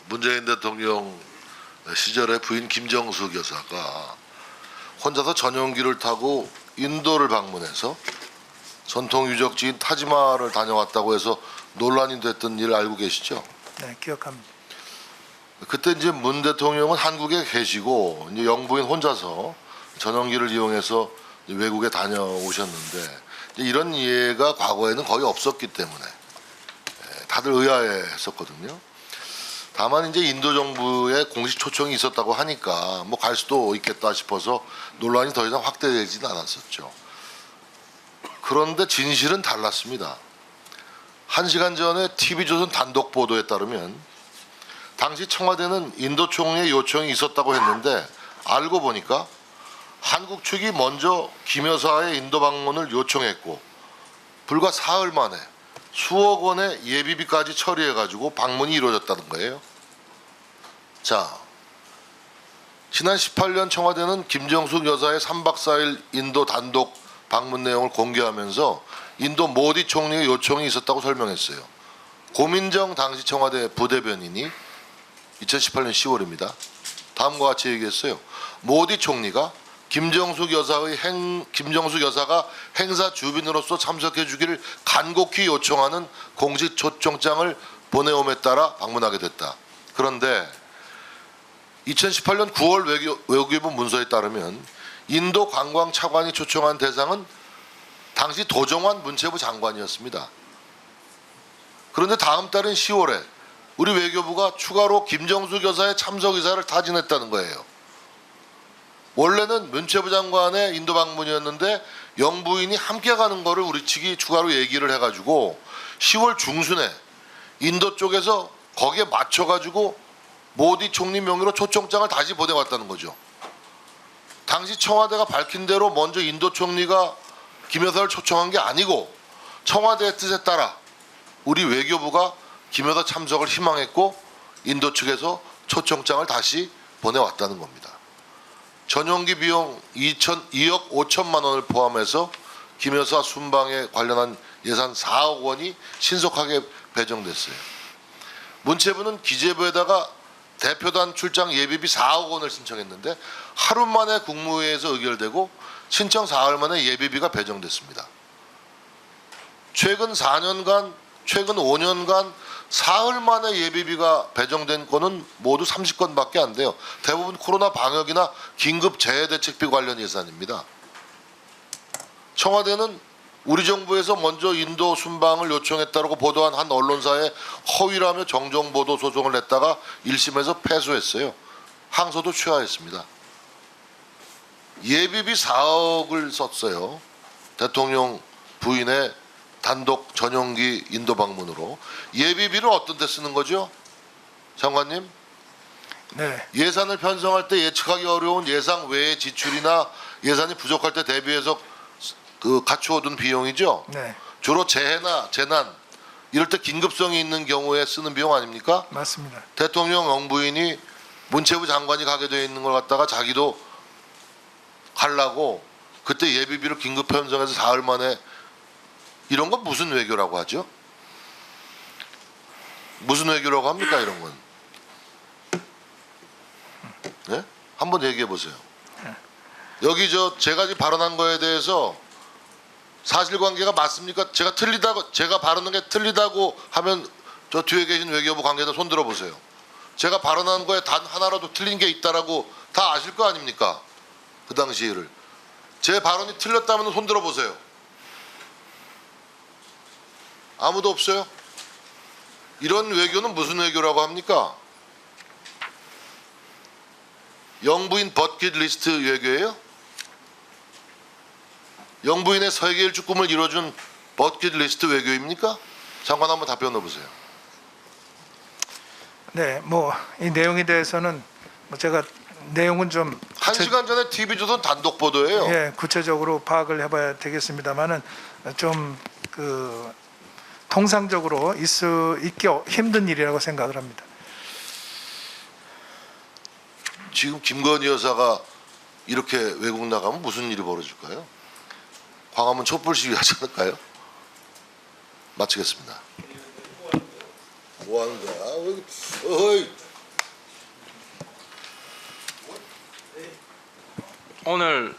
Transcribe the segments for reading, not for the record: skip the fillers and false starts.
문재인 대통령 시절에 부인 김정숙 여사가 혼자서 전용기를 타고 인도를 방문해서 전통 유적지인 타지마할을 다녀왔다고 해서 논란이 됐던 일 알고 계시죠? 네, 기억합니다. 그때 이제 문 대통령은 한국에 계시고 이제 영부인 혼자서 전용기를 이용해서 외국에 다녀오셨는데 이런 예가 과거에는 거의 없었기 때문에 다들 의아해했었거든요. 다만 이제 인도 정부의 공식 초청이 있었다고 하니까 뭐 갈 수도 있겠다 싶어서 논란이 더 이상 확대되지는 않았었죠. 그런데 진실은 달랐습니다. 1시간 전에 TV조선 단독 보도에 따르면 당시 청와대는 인도 총리의 요청이 있었다고 했는데 알고 보니까 한국 측이 먼저 김 여사의 인도 방문을 요청했고 불과 사흘 만에 수억 원의 예비비까지 처리해가지고 방문이 이루어졌다는 거예요. 자, 지난 18년 청와대는 김정숙 여사의 3박 4일 인도 단독 방문 내용을 공개하면서 인도 모디 총리의 요청이 있었다고 설명했어요. 고민정 당시 청와대 부대변인이 2018년 10월입니다. 다음과 같이 얘기했어요. 모디 총리가 김정숙 여사가 행사 주빈으로서 참석해 주기를 간곡히 요청하는 공식 초청장을 보내옴에 따라 방문하게 됐다. 그런데 2018년 9월 외교부 문서에 따르면 인도 관광 차관이 초청한 대상은 당시 도정환 문체부 장관이었습니다. 그런데 다음 달인 10월에 우리 외교부가 추가로 김정숙 여사의 참석 의사를 타진했다는 거예요. 원래는 문체부 장관의 인도 방문이었는데 영부인이 함께 가는 거를 우리 측이 추가로 얘기를 해가지고 10월 중순에 인도 쪽에서 거기에 맞춰가지고 모디 총리 명의로 초청장을 다시 보내왔다는 거죠. 당시 청와대가 밝힌 대로 먼저 인도 총리가 김 여사를 초청한 게 아니고 청와대의 뜻에 따라 우리 외교부가 김 여사 참석을 희망했고 인도 측에서 초청장을 다시 보내왔다는 겁니다. 전용기 비용 2억 5천만 원을 포함해서 김 여사 순방에 관련한 예산 4억 원이 신속하게 배정됐어요. 문체부는 기재부에다가 대표단 출장 예비비 4억 원을 신청했는데 하루 만에 국무회의에서 의결되고 신청 사흘 만에 예비비가 배정됐습니다. 최근 5년간 사흘 만에 예비비가 배정된 건은 모두 30건밖에 안 돼요. 대부분 코로나 방역이나 긴급 재해대책비 관련 예산입니다. 청와대는 우리 정부에서 먼저 인도 순방을 요청했다고 보도한 한 언론사에 허위라며 정정보도 소송을 냈다가 1심에서 패소했어요. 항소도 취하했습니다. 예비비 4억을 썼어요. 대통령 부인의 단독 전용기 인도 방문으로. 예비비를 어떤 데 쓰는 거죠? 장관님? 네, 예산을 편성할 때 예측하기 어려운 예상 외의 지출이나 예산이 부족할 때 대비해서 갖추어둔 비용이죠. 네, 주로 재해나 재난 이럴 때 긴급성이 있는 경우에 쓰는 비용 아닙니까? 맞습니다. 대통령 영부인이 문체부 장관이 가게 되어 있는 걸 갖다가 자기도 가려고 그때 예비비를 긴급 편성해서 사흘 만에 이런 건 무슨 외교라고 하죠? 무슨 외교라고 합니까 이런 건? 네? 한번 얘기해 보세요. 여기 제가 지금 발언한 거에 대해서 사실관계가 맞습니까? 제가 발언한 게 틀리다고 하면 저 뒤에 계신 외교부 관계자 손 들어 보세요. 제가 발언한 거에 단 하나라도 틀린 게 있다라고 다 아실 거 아닙니까? 그 당시를 제 발언이 틀렸다면 손 들어 보세요. 아무도 없어요? 이런 외교는 무슨 외교라고 합니까? 영부인 버킷리스트 외교예요? 영부인의 세계 일주 꿈을 이뤄준 버킷리스트 외교입니까? 장관 한번 답변 넣어보세요. 네, 뭐 이 내용에 대해서는 제가 내용은 좀 1시간 전에 TV조선 단독 보도예요. 예, 구체적으로 파악을 해봐야 되겠습니다만은 좀 통상적으로 있기 힘든 일이라고 생각을 합니다. 지금 김건희 여사가 이렇게 외국 나가면 무슨 일이 벌어질까요? 광화문 촛불 시위 하지 않을까요? 마치겠습니다. 뭐 하는 거야? 어이, 오늘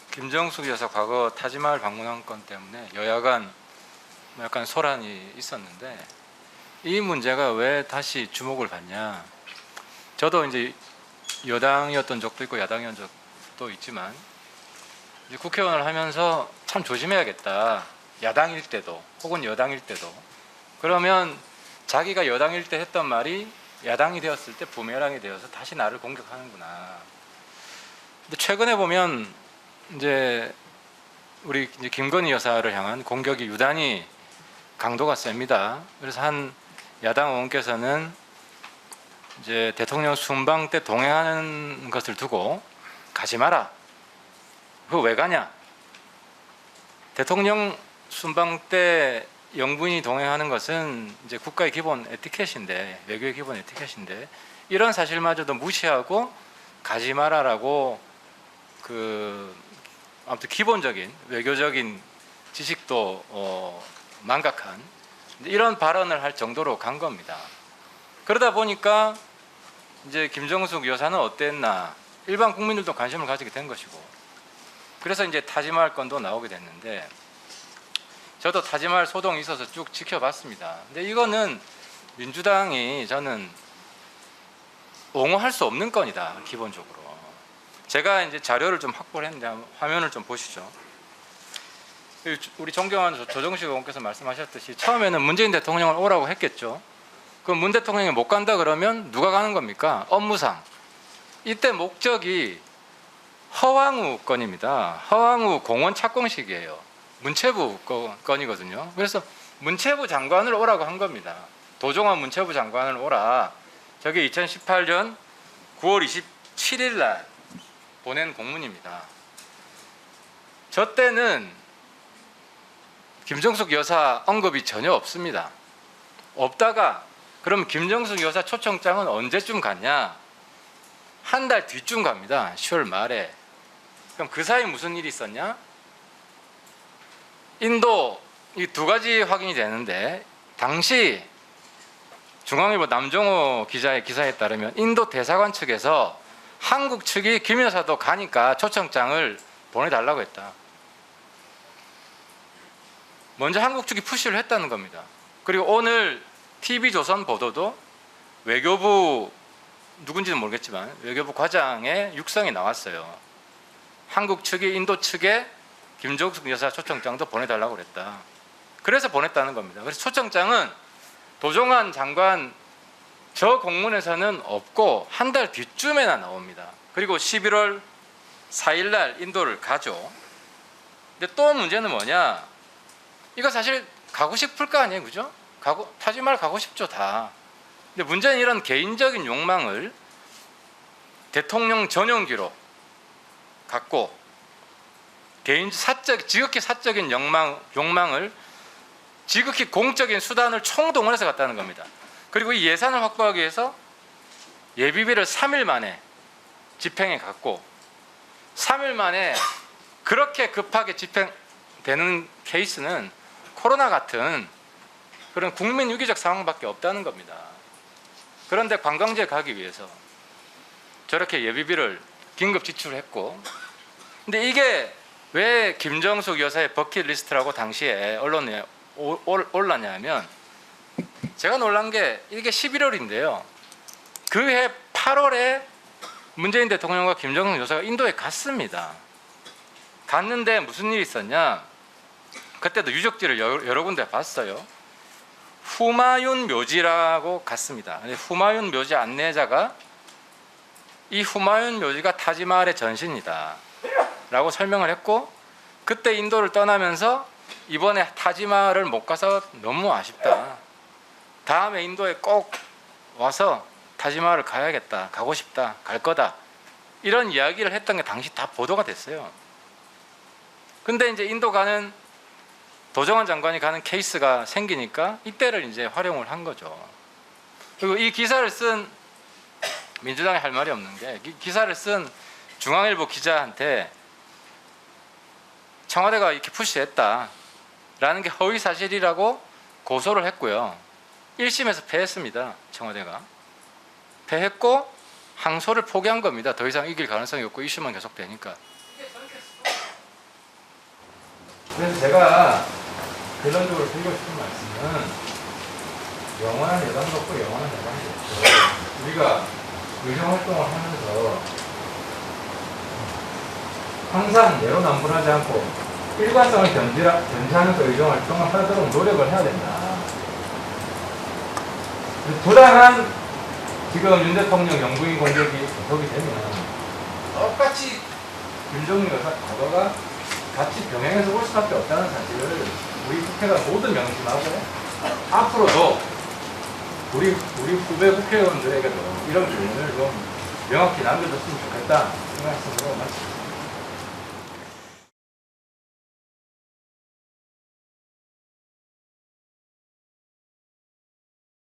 김정숙 여사 과거 타지마을 방문한 건 때문에 여야 간 약간 소란이 있었는데 이 문제가 왜 다시 주목을 받냐. 저도 이제 여당이었던 적도 있고 야당이었던 적도 있지만 이제 국회의원을 하면서 참 조심해야겠다. 야당일 때도 혹은 여당일 때도. 그러면 자기가 여당일 때 했던 말이 야당이 되었을 때 부메랑이 되어서 다시 나를 공격하는구나. 근데 최근에 보면 이제 우리 이제 김건희 여사를 향한 공격이 유단히 강도가 셉니다. 그래서 한 야당 의원께서는 이제 대통령 순방 때 동행하는 것을 두고 가지 마라. 그거 왜 가냐? 대통령 순방 때 영부인이 동행하는 것은 이제 국가의 기본 에티켓인데, 외교의 기본 에티켓인데 이런 사실마저도 무시하고 가지 마라라고 아무튼 기본적인 외교적인 지식도 망각한 이런 발언을 할 정도로 간 겁니다. 그러다 보니까 이제 김정숙 여사는 어땠나 일반 국민들도 관심을 가지게 된 것이고, 그래서 이제 타지마할 건도 나오게 됐는데 저도 타지마할 소동이 있어서 쭉 지켜봤습니다. 근데 이거는 민주당이 저는 옹호할 수 없는 건이다. 기본적으로 제가 이제 자료를 좀 확보를 했는데 화면을 좀 보시죠. 우리 존경하는 조정식 의원께서 말씀하셨듯이 처음에는 문재인 대통령을 오라고 했겠죠. 그럼 문 대통령이 못 간다 그러면 누가 가는 겁니까? 업무상. 이때 목적이 허왕우 건입니다. 허왕우 공원 착공식이에요. 문체부 건이거든요. 그래서 문체부 장관을 오라고 한 겁니다. 도종환 문체부 장관을 오라. 저게 2018년 9월 27일 날 보낸 공문입니다. 저 때는 김정숙 여사 언급이 전혀 없습니다. 없다가 그럼 김정숙 여사 초청장은 언제쯤 갔냐? 한 달 뒤쯤 갑니다. 10월 말에. 그럼 그 사이 무슨 일이 있었냐? 인도 이 두 가지 확인이 되는데 당시 중앙일보 남종호 기자의 기사에 따르면 인도 대사관 측에서 한국 측이 김 여사도 가니까 초청장을 보내달라고 했다. 먼저 한국 측이 푸시를 했다는 겁니다. 그리고 오늘 TV조선 보도도 외교부 누군지는 모르겠지만 외교부 과장의 육성이 나왔어요. 한국 측이 인도 측에 김정숙 여사 초청장도 보내달라고 그랬다. 그래서 보냈다는 겁니다. 그래서 초청장은 도종환 장관 저 공문에서는 없고 한 달 뒤쯤에나 나옵니다. 그리고 11월 4일 날 인도를 가죠. 근데 또 문제는 뭐냐? 이거 사실 가고 싶을 거 아니에요, 그죠? 타지마을 가고 싶죠, 다. 근데 문제는 이런 개인적인 욕망을 대통령 전용기로 갖고 지극히 사적인 욕망을 지극히 공적인 수단을 총동원해서 갔다는 겁니다. 그리고 이 예산을 확보하기 위해서 예비비를 3일 만에 집행해 갔고 3일 만에 그렇게 급하게 집행되는 케이스는 코로나 같은 그런 국민 위기적 상황밖에 없다는 겁니다. 그런데 관광지에 가기 위해서 저렇게 예비비를 긴급 지출했고, 근데 이게 왜 김정숙 여사의 버킷리스트라고 당시에 언론에 올랐냐면 제가 놀란 게 이게 11월인데요. 그해 8월에 문재인 대통령과 김정숙 여사가 인도에 갔습니다. 갔는데 무슨 일이 있었냐? 그때도 유적지를 여러 군데 봤어요. 후마윤 묘지라고 갔습니다. 근데 후마윤 묘지 안내자가 이 후마윤 묘지가 타지마할의 전신이다 라고 설명을 했고, 그때 인도를 떠나면서 이번에 타지마할을 못 가서 너무 아쉽다. 다음에 인도에 꼭 와서 타지마할을 가야겠다. 가고 싶다. 갈 거다. 이런 이야기를 했던 게 당시 다 보도가 됐어요. 근데 이제 인도 가는 도정환 장관이 가는 케이스가 생기니까 이때를 이제 활용을 한 거죠. 그리고 이 기사를 쓴 민주당이 할 말이 없는 게 기사를 쓴 중앙일보 기자한테 청와대가 이렇게 푸시했다라는 게 허위 사실이라고 고소를 했고요. 1심에서 패했습니다. 청와대가 패했고 항소를 포기한 겁니다. 더 이상 이길 가능성이 없고 이슈만 계속되니까. 그래서 제가 결론적으로 드리고 싶은 말씀은 영원한 예방도 없고 영원한 예방도 없고 우리가 의정 활동을 하면서 항상 내로남불하지 않고 일관성을 견지하면서 의정 활동을 하도록 노력을 해야 된다. 부당한 지금 윤 대통령 영부인 공격이 계속이 되면 똑같이 윤석열 과거가 같이 병행해서 올 수밖에 없다는 사실을 우리 국회가 모두 명심하고 앞으로도 우리 후배 국회의원들에게도 이런 교훈을 좀 명확히 남겨줬으면 좋겠다 이 말씀으로 마치겠습니다.